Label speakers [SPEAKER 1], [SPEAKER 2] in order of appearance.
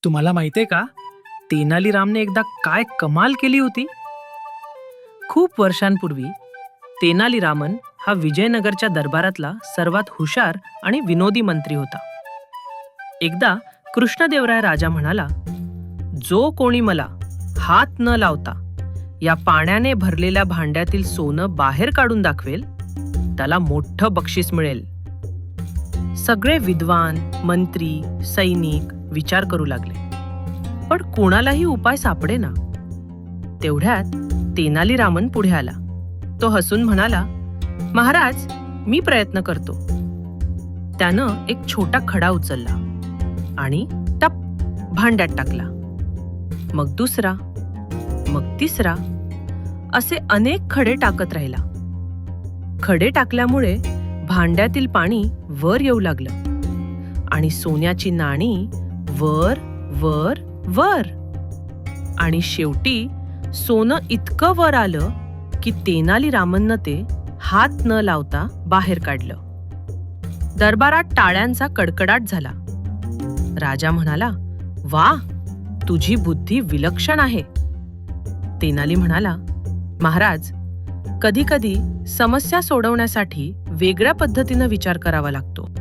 [SPEAKER 1] तुम्हाला माहितीये का, तेनालीरामने एकदा काय कमाल केली होती? खूप वर्षांपूर्वी तेनालीरामन हा विजयनगरच्या दरबारातला सर्वात हुशार आणि विनोदी मंत्री होता. एकदा कृष्णदेवराय राजा म्हणाला, जो कोणी मला हात न लावता या पाण्याने भरलेल्या भांड्यातील सोनं बाहेर काढून दाखवेल, त्याला मोठं बक्षीस मिळेल. सगळे विद्वान, मंत्री, सैनिक विचार करू लागले, पण कोणालाही उपाय सापडेना. तेवढ्यात तेनालीरामन पुढे आला. तो हसून म्हणाला, महाराज, मी प्रयत्न करतो. त्यानं एक छोटा खडा उचलला आणि टप भांड्यात टाकला. मग दुसरा, मग तिसरा, असे अनेक खडे टाकत राहिला. खडे टाकल्यामुळे भांड्यातील पाणी वर येऊ लागलं आणि सोन्याची नाणी वर वर वर. आणि शेवटी सोनं इतकं वर आलं की तेनालीरामननं ते हात न लावता बाहेर काढलं. दरबारात टाळ्यांचा कडकडाट झाला. राजा म्हणाला, वा, तुझी बुद्धी विलक्षण आहे. तेनाली म्हणाला, महाराज, कधी कधी समस्या सोडवण्यासाठी वेगळ्या पद्धतीनं विचार करावा लागतो.